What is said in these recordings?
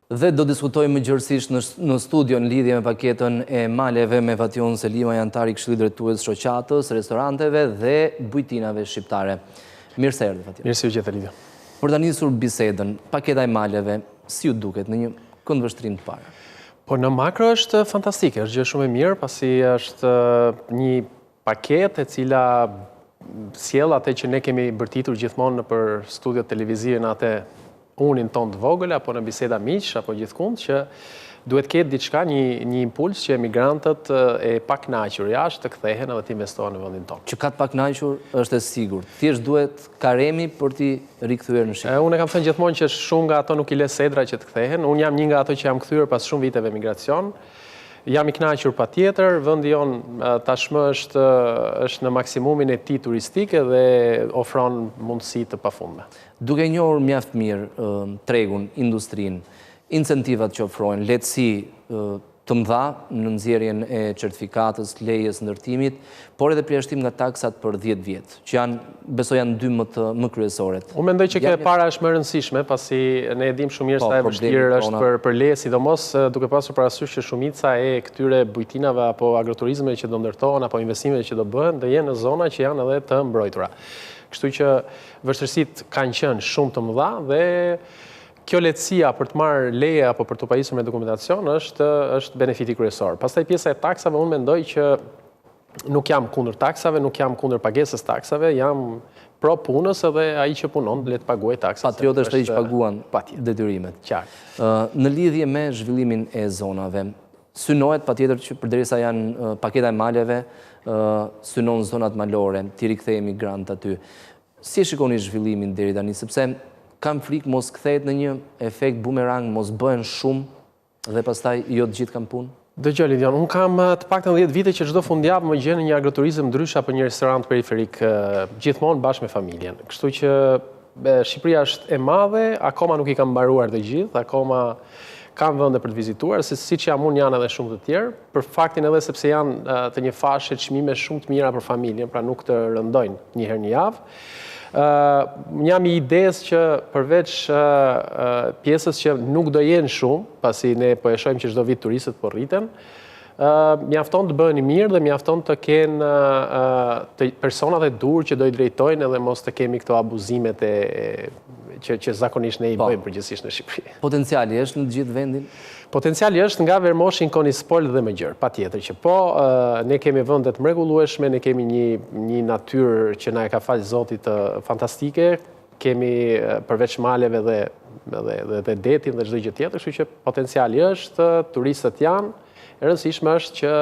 Dhe do diskutojmë gjërësisht në studio në lidhje me paketën e maleve me Vation Selima, antar i Këshillit Drejtues Shoqatës, restoranteve dhe bujtinave shqiptare. Mirë se erdhët, Vation. Mirë se u gjetë, Lidia. Për ta nisur bisedën, paketa e maleve, si ju duket në një këndvështrim të parë? Po në makro është fantastike, është gjë shumë e mirë, pasi është një paketë e cila sjell atë që ne kemi bërtitur gjithmonë në për studiot televizive në atë unin ton të vogël, apo në biseda miq, apo gjithkund, që duhet ketë diçka, një impuls që emigrantët e pakënaqur jashtë të kthehen edhe të investohen në vendin tonë. Që ka të pakënaqur është e sigurt. Thjesht duhet karemi për t'i rikthyer në Shqipëri. Unë kam thënë gjithmonë që shumë nga ato nuk i lë sedra që të kthehen. Unë jam një nga ato që jam kthyer pas shumë viteve emigracion. Jam i kënaqur patjetër, vendi jon tashmë është në maksimumin e tij turistik dhe ofron mundësi të pafundme. Duke njohur mjaft mirë tregun, industrinë, incentivat që ofrojnë, lehtësi të mëdha në nxjerrjen e certifikatës, lejes ndërtimit, por edhe përjashtim nga taksat për 10 vjet, që besoj janë dy më kryesoret. Unë mendoj që kjo e para është më e rëndësishme, pasi ne e dim shumë mirë sa e vështirë është për leje, sidomos duke pasur parasysh që shumica e këtyre bujtinave apo agroturizmeve që do ndërtohen apo investimeve që do bëhen, do jenë në zona që janë edhe të mbrojtura. Kështu që vështirësitë kanë qenë shumë të mëdha dhe kjo lehtësia për të marrë leje apo për të pajisur me dokumentacion është benefiti kryesor. Pastaj pjesa e taksave, unë mendoj që nuk jam kundër taksave, nuk jam kundër pagesës taksave, jam pro punës edhe ai që punon le të paguajë taksat. Patriotët është ai që paguan detyrimet. Qartë. Në lidhje me zhvillimin e zonave, synohet patjetër që përderisa janë paketa e maleve, synon zonat malore, ti rikthej emigrant aty. Si e shikoni zhvillimin deri tani, sepse kam frikë mos kthehet në një efekt bumerang, mos bëhen shumë dhe pastaj jo të gjithë kanë punë? Dëgjoj Lidion, unë kam të paktën 10 vite që çdo fundjavë më gjen në një agroturizëm ndrysh apo një restorant periferik gjithmonë bashkë me familjen. Kështu që Shqipëria është e madhe, akoma nuk i kam mbaruar të gjithë, akoma kam vende për të vizituar, siç jam unë janë edhe shumë të tjerë, për faktin edhe sepse janë të një fashe çmime shumë të mira për familjen, pra nuk të rëndojnë një herë në javë. Jam i idesë që përveç pjesës që nuk do jenë shumë, pasi ne po e shohim që çdo vit turistët po rriten, mjafton të bëheni mirë dhe mjafton të kenë personat e dur që do i drejtojnë edhe mos të kemi këto abuzimet që zakonisht ne i bëjmë përgjithsisht në Shqipëri. Potenciali është në të gjithë vendin? Potenciali është nga Vermoshin, Konispol dhe më gjërë, patjetër që po, ne kemi vendet mrekullueshme, ne kemi një natyrë që na e ka falë Zoti të fantastike, kemi përveç maleve dhe detin dhe çdo gjë tjetër, kështu që potenciali është, turistët janë, e rëndësishme është që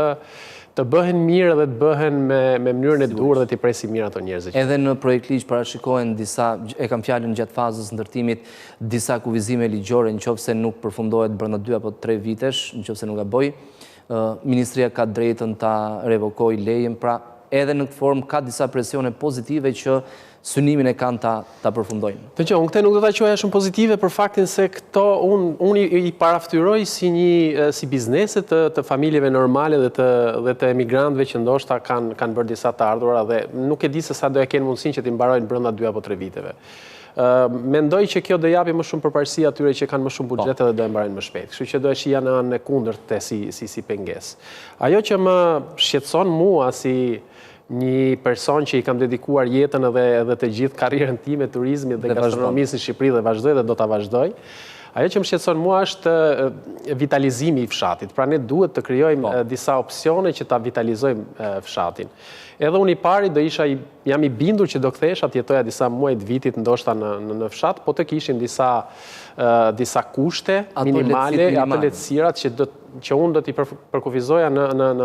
të bëhen mirë dhe të bëhen me mënyrën e dur dhe të presim mirë ato njerëzit. Edhe në projekt ligj parashikohen disa, e kam fjalën gjatë fazës ndërtimit, disa kuvizime ligjore nëse nuk përfundohet brenda 2 apo 3 vitesh, nëse nuk gaboj, Ministria ka drejtën ta revokojë lejen, pra edhe në këtë formë ka disa presione pozitive që synimin e kanë ta përfundojnë. Dëgjoj, unë këtë nuk do ta quaja shumë pozitive për faktin se këto unë i paraftyroj si biznese të familjeve normale dhe të emigrantëve që ndoshta kanë bërë disa të ardhura dhe nuk e di se sa do e kenë mundësinë që t'i mbarojnë brenda 2 apo 3 viteve. Mendoj që kjo do japi më shumë përparësi atyre që kanë më shumë buxhete dhe do e mbarojnë më shpejt. Kështu që do e shija në anën e kundërte si pengesë. Ajo që më shqetëson mua si një person që i kam dedikuar jetën edhe të gjithë karrierën time, turizmit dhe gastronomisë në Shqipëri dhe vazhdoj dhe do ta vazhdoj. Ajo që më shqetëson mua është vitalizimi i fshatit. Pra ne duhet të krijojmë disa opsione që ta vitalizojmë fshatin. Edhe unë i pari jam i bindur që do kthehesha të jetoja disa muaj të vitit ndoshta në fshat, po të kishin disa kushte minimale, ato lehtësirat që unë do t'i përkufizoja në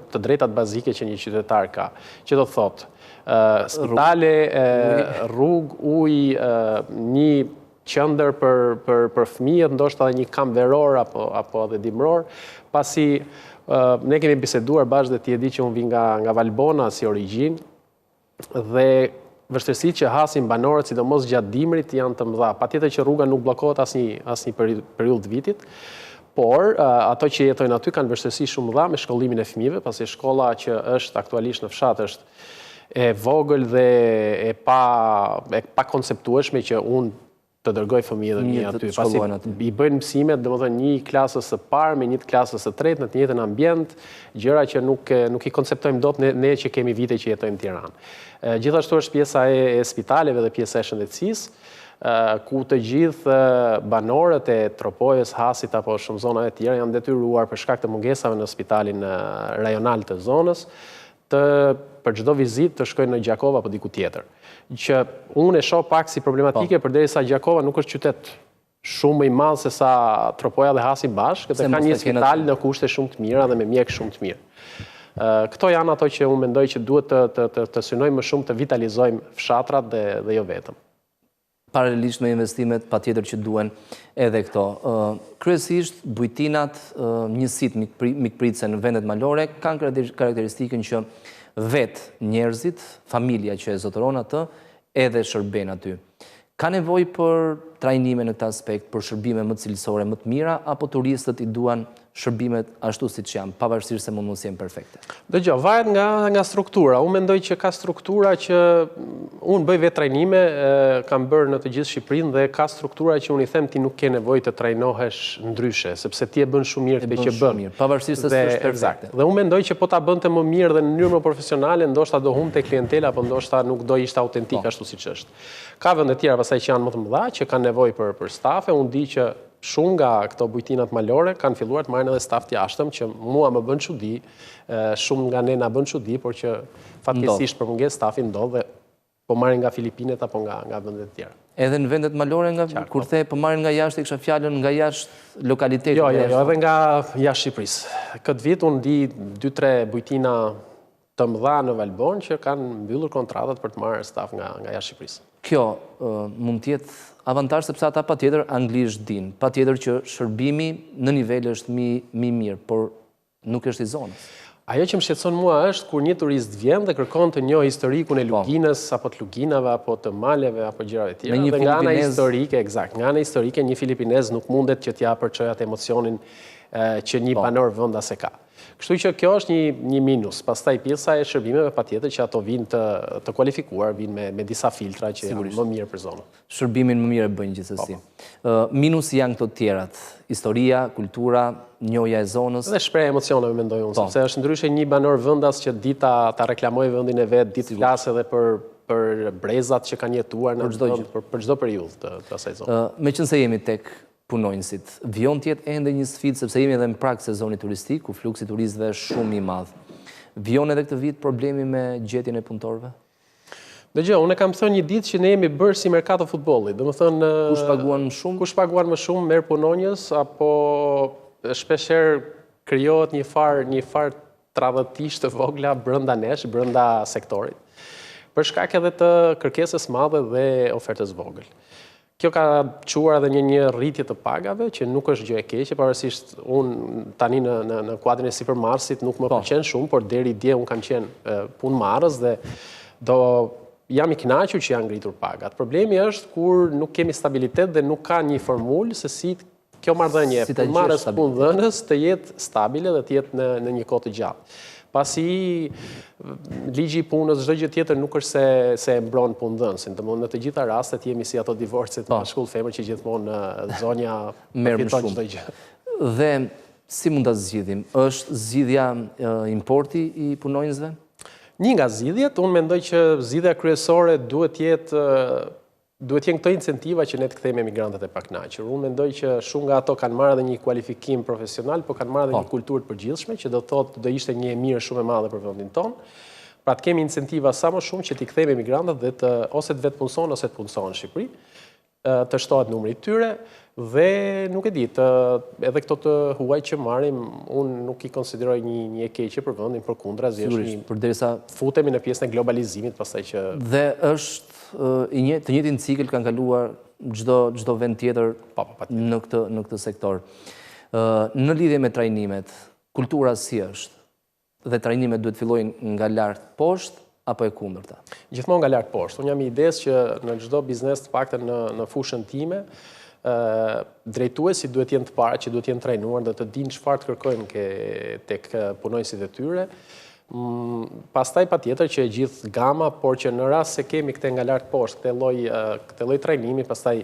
të drejtat bazike që një qytetar ka. Që do thotë, spitale, rrugë, ujë, një qendër për fëmijët, ndoshta edhe një kamp veror apo edhe dimror, pasi ne kemi biseduar bashkë dhe ti e di që unë vi nga Valbona si origjinë dhe vështirësitë që hasin banorët, sidomos gjatë dimrit, janë të mëdha. Patjetër që rruga nuk bllokohet asnjë periudhë të vitit, por ato që jetojnë aty kanë vështirësi shumë mëdha me shkollimin e fëmijëve, pasi shkolla që është aktualisht në fshat është e vogël dhe e pa konceptueshme që unë të dërgoj fëmijët e mi aty. Pasi I bëjnë mësimet, domethënë një klasës së parë me një klasës së tretë në të njëjtën ambient, gjëra që nuk I konceptojmë dot ne që kemi vite që jetojmë në Tiranë. Gjithashtu është pjesa e spitaleve dhe pjesa e shëndetësisë, ku të gjithë banorët e Tropojës, Hasit apo shumë zonave të tjera janë detyruar për shkak të mungesave në spitalin rajonal të zonës, për çdo vizitë të shkojnë në Gjakova apo diku tjetër. Që unë e shoh pak si problematike përderisa Gjakova nuk është qytet shumë më I madh se sa Tropoja dhe Hasi bashkë, dhe ka një spital në kushte shumë të mira dhe me mjek shumë të mirë. Këto janë ato që unë mendoj që duhet të synojmë më shumë të vitalizojmë fshatrat dhe jo vetëm. Paralelisht me investimet, patjetër që duhen edhe këto. Kryesisht, bujtinat, njësit mikpritëse në vendet malore, kanë karakteristikën që vetë njerëzit, familja që e zotëron atë, edhe shërben aty. Ka nevoj për trajnime në këtë aspekt, për shërbime më cilësore, më të mira, apo turistët I duan shërbimet ashtu si që janë, pavarësisht se mund mos jenë perfekte? Dëgjoj, varet nga struktura. Unë mendoj që ka struktura që unë bëj vetë trajnime, kam bërë në të gjithë Shqipërinë dhe ka struktura që unë I them ti nuk ke nevojë të trajnohesh ndryshe, sepse ti e bën shumë mirë këtë që bën. Pavarësisht se s'është perfekte. Dhe unë mendoj që po ta bënte më mirë dhe në mënyrë më profesionale, ndoshta do humbte klientela, apo ndoshta nuk do ishte autentik ashtu siç është. Ka vende tjera pastaj që janë më të mëdha, që kanë nevojë për stafe. Unë di që shumë nga këto bujtinat malore kanë filluar të marrin edhe staf të jashtëm, që mua më bën çudi, shumë nga ne na bën çudi, por që fatkeqësisht për mungesë stafi ndodh dhe po marrin nga Filipinet apo nga vendet të tjera. Edhe në vendet malore, kur the po marrin nga jashtë, kisha fjalën nga jashtë lokalitetit. Jo, edhe nga jashtë Shqipërisë. Këtë vit unë di 2-3 bujtina të mëdha në Valbon që kanë mbyllur kontratat për të marrë staf nga jashtë Shqipërisë. Kjo mund të jetë avantazh sepse ata patjetër anglisht din, patjetër që shërbimi në nivel është më mirë, por nuk është I zonës. Ajo që më shqetëson mua është kur një turist vjen dhe kërkon të njohë historikun e Luginës, apo të Luginave, apo të Maleve, apo gjërave të tjera. Dhe nga ana historike, nga ana historike, një filipinez nuk mundet që t'ja përçojë atë emocionin që një banor vendas ka. Kështu që kjo është një minus. Pastaj pjesa e shërbimeve patjetër që ato vinë të kualifikuar, vinë me disa filtra që janë më mirë për zonën. Shërbimin më mirë e bëjnë gjithsesi. Minusi janë këto të tjerat. Historia, kultura, njohja e zonës. Dhe shpreh emocioneve mendoj unë, sepse është ndryshe një banor vendas që dita ta reklamojë vendin e vet, ditë flasë edhe për brezat që kanë jetuar për çdo periudhë të asaj zone. Meqense jemi tek punonjësit, vjon tjetë ende një sfidë, sepse jemi edhe në prag sezonit turistik, ku fluksi turistëve është shumë I madh. Vjon edhe këtë vit problemi me gjetjen e punëtorëve? Dëgjoj, unë kam thënë një ditë që ne jemi bërë si merkato futbollit. Domethënë, kush paguan më shumë? Kush paguan më shumë merr punonjës, apo shpeshherë krijohet një far tradhëtish të vogla brenda nesh, brenda sektorit, për shkak edhe të kërkesës madhe dhe ofertës vogël. Kjo ka quar edhe një rritje të pagave, që nuk është gjë e keqe, pavarësisht unë tani në kuadrin e sipërmarrësit nuk më pëlqen shumë, por deri dje unë kam qenë punëmarrës dhe jam I kënaqur që janë ngritur pagat. Problemi është kur nuk kemi stabilitet dhe nuk ka një formulë se si kjo marrëdhënie punëmarrës punëdhënës të jetë stabile dhe të jetë në një kohë të gjatë. Pasi ligji I punës, çdo gjë tjetër nuk është se e mbron punëdhënësin. Domthonë në të gjitha rastet jemi si ato divorcet bashkull femër që gjithmonë zonja fiton çdo gjë. Dhe si mund ta zgjidhim? Është zgjidhja importi I punonjësve? Një nga zgjidhjet, unë mendoj që zgjidhja kryesore duhet jenë këto incentiva që ne të kthejmë emigrantët e pakënaqur. Unë mendoj që shumë nga ato kanë marrë edhe një kualifikim profesional, por kanë marrë edhe një kulturë të përgjithshme, që do thotë do ishte një e mirë shumë e madhe për vendin tonë. Pra të kemi incentiva sa më shumë që t'i kthejmë emigrantët dhe ose të vetë punësohen ose të punësohen në Shqipëri, të shtohet numri I tyre dhe nuk e di, edhe këto të huaj që marrim, unë nuk I konsideroj një e keqe për vendin, përkundrazi është futemi në pjesën e globalizimit, pastaj që dhe është të njëjtin cikël kanë kaluar çdo vend tjetër në këtë sektor. Në lidhje me trajnimet, kultura si është? Dhe trajnimet duhet fillojnë nga lart poshtë apo e kundërta? Gjithmonë nga lart poshtë. Unë jam I idesë që në çdo biznes të paktën në fushën time, drejtuesi duhet jenë të parë, që duhet jenë trajnuar dhe të dinë çfarë të kërkojnë tek punonjësit e tyre. Pastaj patjetër që e gjithë gama, por që në rast se kemi këtë nga lart poshtë, këtë lloj trajnimi, pastaj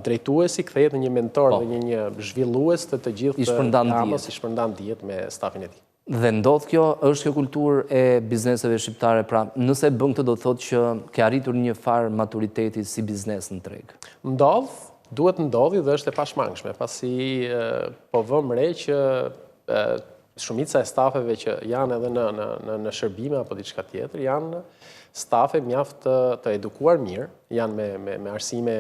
drejtuesi kthehet në një mentor dhe një zhvillues të gjithë jamës, i shpërndan dijet me stafin e tij. Dhe ndodh kjo, është kjo kulturë e bizneseve shqiptare, pra nëse bën këtë do të thotë që ke arritur një farë maturiteti si biznes në treg. Ndodh, duhet ndodhi dhe është e pashmangshme, pasi po vëm re që shumica e stafeve që janë edhe në shërbime apo diçka tjetër, janë stafe mjaft të edukuar mirë, janë me arsime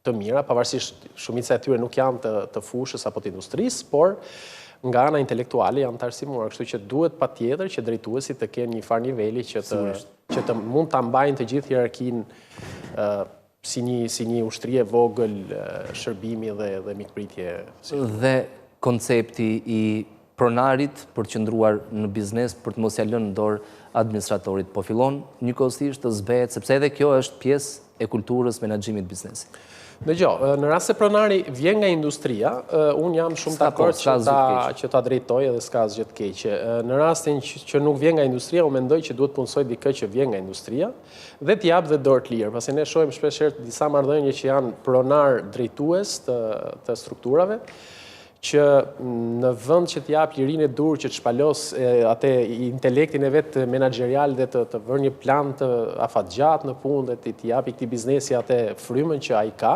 të mira, pavarësisht shumica e tyre nuk janë të fushës apo të industrisë, por nga ana intelektuale janë të arsimuar, kështu që duhet patjetër që drejtuesit të kenë një farë niveli që të mund ta mbajnë të gjithë hierarkinë si një ushtri e vogël shërbimi dhe mikpritje. Dhe koncepti i pronarit për të qëndruar në biznes për të mos ia lënë në dorë administratorit, po fillon njëkohësisht të zbehet, sepse edhe kjo është pjesë e kulturës menaxhimit biznesit. Dëgjoj, në rast se pronari vjen nga industria, unë jam shumë dakord që ta drejtoj edhe s'ka asgjë të keqe. Në rastin që nuk vjen nga industria, unë mendoj që duhet punsoj dikë që vjen nga industria dhe t'i jap dhe dorë të lirë, pasi ne shohim shpeshherë disa marrëdhënie që janë pronar drejtues të strukturave, që në vend që t'jap lirinë e dur që të shpalos atë intelektin e vet menaxherial dhe të vërë një plan të afatgjat në punë dhe t'i japi këtij biznesi atë frymën që ai ka,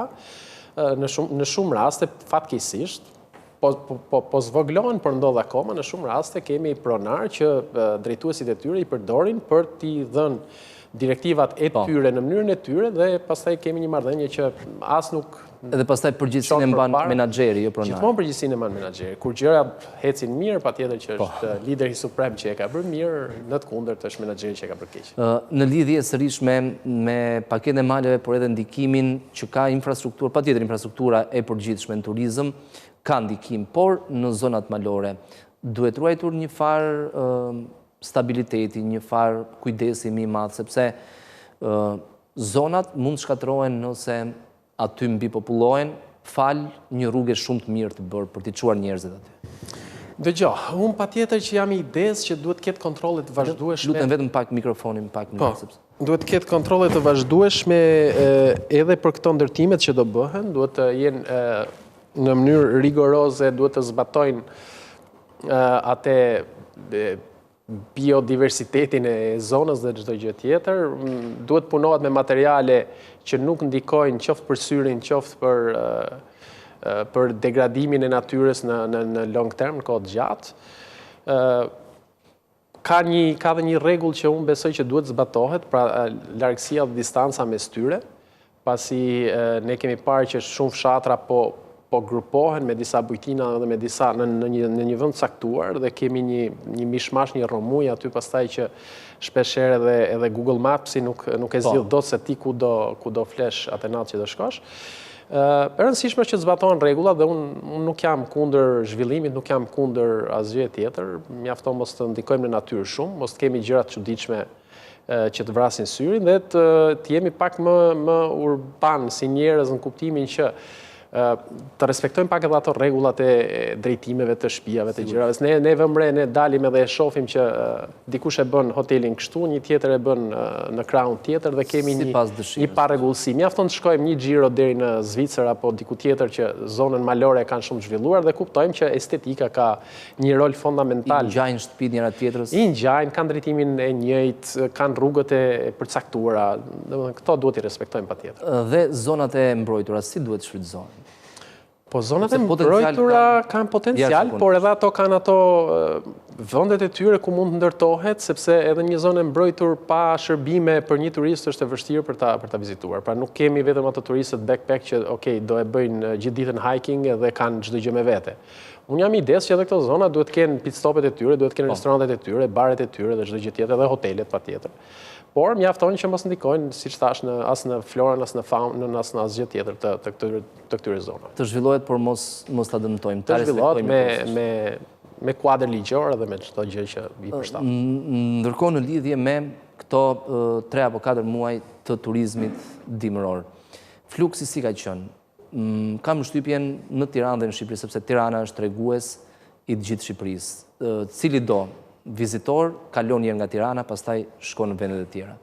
në shumë raste fatkeqësisht po zvoglohen, por ndodh akoma, në shumë raste kemi pronar që drejtuesit e tyre i përdorin për t'i dhënë direktivat e tyre në mënyrën e tyre dhe pastaj kemi një marrëdhënie që as nuk edhe pastaj përgjegjësinë e mban menaxheri, jo pronari. Gjithmonë përgjegjësinë e mban menaxheri. Kur gjërat ecin mirë, patjetër që është lideri suprem që e ka bërë mirë, në të kundërt është menaxheri që e ka bërë keq. Në lidhje sërish me paketën e maleve, por edhe ndikimin që ka infrastrukturë, patjetër infrastruktura e përgjithshme në turizëm ka ndikim, por në zonat malore duhet ruajtur një farë stabiliteti, një farë kujdesi më i madh, sepse zonat mund shkatërrohen nëse aty mbi popullohen, fal një rrugë shumë të mirë të bërë për t'i çuar njerëzit aty. Dëgjoj, unë patjetër që jam i idesë që duhet ketë kontrolle të vazhdueshme. Lutem vetëm pak mikrofonin, pak më sepse. Duhet ketë kontrolle të vazhdueshme edhe për këto ndërtimet që do bëhen, duhet të jenë në mënyrë rigoroze, duhet të zbatojnë atë biodiversitetin e zonës dhe çdo gjë tjetër, duhet punohet me materiale që nuk ndikojnë qoftë për syrin, qoftë për degradimin e natyrës në long term, në kohë të gjatë. Ka dhe një rregull që unë besoj që duhet zbatohet, pra largësia dhe distanca mes tyre, pasi ne kemi parë që shumë fshatra po grupohen me disa bujtina dhe me disa në një vend caktuar dhe kemi një mishmash, një rromuj aty pastaj që shpeshherë edhe Google Maps nuk e zgjidh dot se ti ku do flesh atë natë që do shkosh. E rëndësishme është që zbatohen rregullat dhe unë nuk jam kundër zhvillimit, nuk jam kundër asgjë tjetër, mjafton mos të ndikojmë në natyrë shumë, mos të kemi gjëra të çuditshme që të vrasin syrin dhe të jemi pak më urban si njerëz në kuptimin që të respektojmë pak edhe ato rregullat e drejtimeve të shtëpiave të gjërave. Ne vëmë re, ne dalim edhe e shohim që dikush e bën hotelin kështu, një tjetër e bën në krahun tjetër dhe kemi një parregullsi. Mjafton të shkojmë një xhiro deri në Zvicër apo diku tjetër që zonën malore kanë shumë zhvilluar dhe kuptojmë që estetika ka një rol fondamental. I ngjajnë shtëpitë njëra tjetrës. I ngjajnë, kanë drejtimin e njëjtë, kanë rrugët e përcaktuara. Domethënë këto duhet i respektojmë patjetër. Dhe zonat e mbrojtura si duhet shfrytëzohen? Po zonat e mbrojtura kanë potencial, por edhe ato kanë ato vendet e tyre ku mund të ndërtohet, sepse edhe një zonë e mbrojtur pa shërbime për një turist është e vështirë për ta vizituar. Pra nuk kemi vetëm ato turistët backpack që do e bëjnë gjithë ditën hiking dhe kanë çdo gjë me vete. Unë jam idesë që edhe këto zona duhet të kenë pit stopet e tyre, duhet të kenë restorantet e tyre, baret e tyre dhe çdo gjë tjetër dhe hotelet patjetër. Por mjafton që mos ndikojnë, siç thash, as në florën, as në faunën, as në asgjë tjetër të këtyre zonave. Të zhvillohet, por mos ta dëmtojmë. Të zhvillohet me kuadër ligjor dhe me çdo gjë që i përshtat. Ndërkohë në lidhje me këto 3 apo 4 muaj të turizmit dimëror, fluksi si ka qenë? Kam shtypjen në Tiranë dhe në Shqipëri, sepse Tirana është tregues i të gjithë Shqipërisë. Cili do vizitor kalon herë nga Tirana, pastaj shkon në vendet e tjera.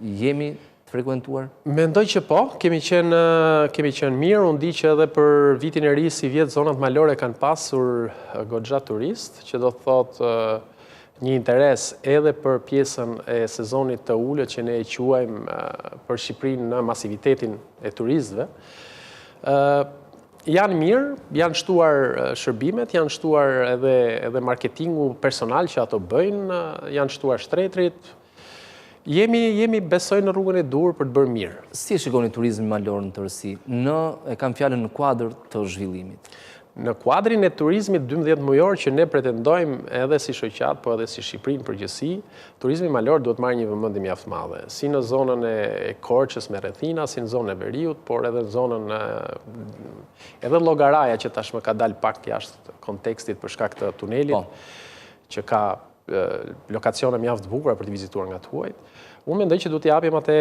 Jemi të frekuentuar? Mendoj që po, kemi qenë mirë, unë di që edhe për vitin e ri si vjetë zonat malore kanë pasur goxha turist, që do të thotë një interes edhe për pjesën e sezonit të ullët që ne e quajmë për Shqipërinë në masivitetin e turistëve. Janë mirë, janë shtuar shërbimet, janë shtuar edhe marketingu personal që ato bëjnë, janë shtuar shtretrit. Jemi besoj në rrugën e dur për të bërë mirë. Si e shikoni turizmi malor në tërësi? E kam fjalën në kuadër të zhvillimit. Në kuadrin e turizmit 12 mujor që ne pretendojmë edhe si shoqat, po edhe si Shqipërinë përgjithësi, turizmi malor duhet marrë një vëmendje mjaft madhe, si në zonën e Korçës me rrethina, si në zonën e Veriut, por edhe në zonën edhe Llogaraja që tashmë ka dalë pak jashtë kontekstit për shkak të tunelit, që ka lokacione mjaft të bukura për të vizituar nga tuajt. Unë mendoj që duhet t'i japim atë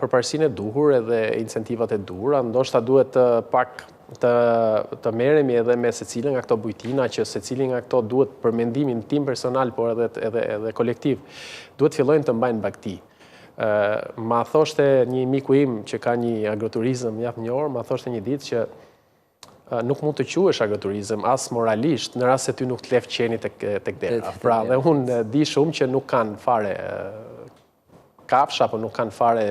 përparësinë e duhur edhe incentivat e duhura, ndoshta duhet pak të merremi edhe me secilin nga këto bujtina, që secilin nga këto duhet për mendimin tim personal, por edhe kolektiv, duhet fillojnë të mbajnë bagti. Ma thoshte një miku im që ka një agroturizëm jaftë një orë, ma thoshte një ditë që nuk mund të quhesh agroturizëm, as moralisht, në rast se ty nuk të lef qeni tek dera. Pra, dhe unë di shumë që nuk kanë fare kafsha, po nuk kanë fare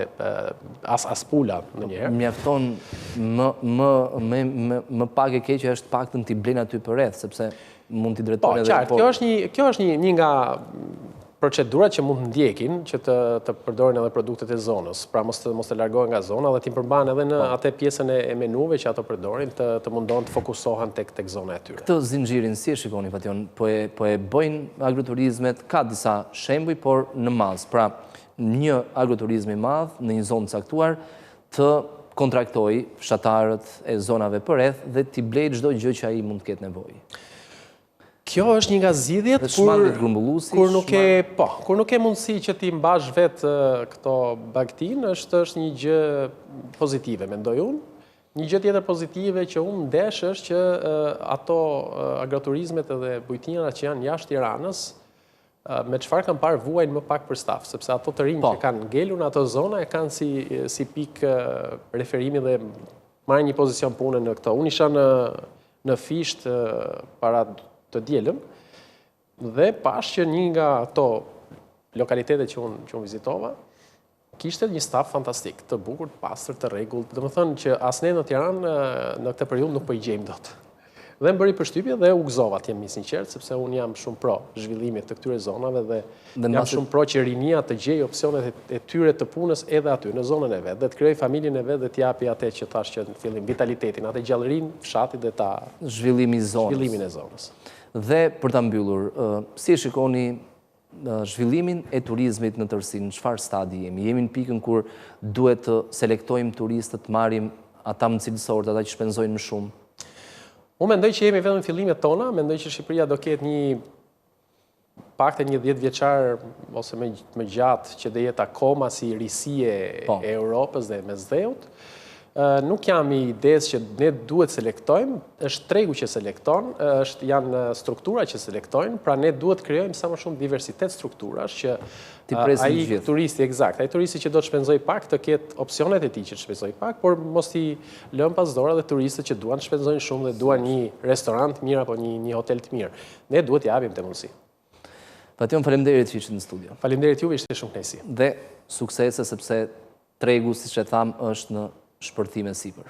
as pula në njëherë. Mjafton më pak e keqe është paktën t'i blenë aty për rreth, sepse mund t'i drejtojnë edhe... Po, qartë, kjo është një nga procedurat që mund të ndjekin që të përdorin edhe produktet e zonës, pra mos të largohen nga zona dhe t'i përmban edhe në atë pjesën e menuve që ato përdorin të mundon të fokusohen tek zona e tyre. Këtë zinxhirin si e shikoni, Fation? Po e bëjnë agroturizmet, ka disa shembuj, por në mazë. Pra, një agroturizmi madh në një zonë caktuar të kontraktoj fshatarët e zonave përreth dhe t'i blejë çdo gjë që ai mund të ketë nevojë. Kjo është një nga zgjidhjet kur nuk e mundësi që ti mbash vetë këto bagtin, është një gjë pozitive, mendoj unë. Një gjë tjetër pozitive që unë ndesh është që ato agroturizmet edhe bujtinat që janë jashtë Tiranës, me çfarë kanë parë vuajnë më pak për staf, sepse ato të rinj që kanë ngelur në ato zona e kanë si pikë referimi dhe marrin një pozicion pune në këto. Unë isha në Fisht para të dielën dhe pash që një nga ato lokalitetet që unë vizitova kishte një staf fantastik, të bukur, të pastër, të rregullt. Domethënë që as ne në Tiranë në këtë periudhë nuk po i gjejmë dot. Dhe më bëri përshtypje dhe u gëzova, të jemi sinqert, sepse unë jam shumë pro zhvillimit të këtyre zonave dhe jam shumë pro që rinia të gjej opsionet e tyre të punës edhe aty, në zonën e vetë, dhe të krijoj familjen e vetë dhe t'japi atë që thash që në fillim vitalitetin, atë gjallërinë fshatit dhe zhvillimin e zonës. Dhe për ta mbyllur, si e shikoni zhvillimin e turizmit në tërësi, në çfarë stadi jemi? Jemi në pikën kur duhet të selektojmë turistët, të marrim ata më cilësorë, ata që shpenzojnë më shumë? Unë mendoj që jemi vetëm në fillimet tona, mendoj që Shqipëria do ketë paktën një 10 vjeçar ose më gjatë që do jetë akoma si risie e Europës dhe Mesdheut. Nuk jam i idesë që ne duhet selektojmë, është tregu që selekton, janë struktura që selektojnë, pra ne duhet krijojmë sa më shumë diversitet strukturash që ai turisti që do të shpenzoj pak të ketë opsionet e tij që të shpenzoj pak, por mos i lëm pas dora dhe turistët që duan të shpenzojnë shumë dhe duan një restorant të mirë apo një hotel të mirë. Ne duhet t'i japim të mundësi. Fation, faleminderit që ishte në studio. Faleminderit juve, ishte shumë kënaqësi. Dhe suksese, sepse tregu, siç e tham, është në shpërthime sipër.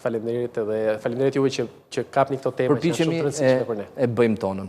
Faleminderit edhe faleminderit juve që kapni këto tema që janë shumë të rëndësishme për ne. E bëjmë tonën.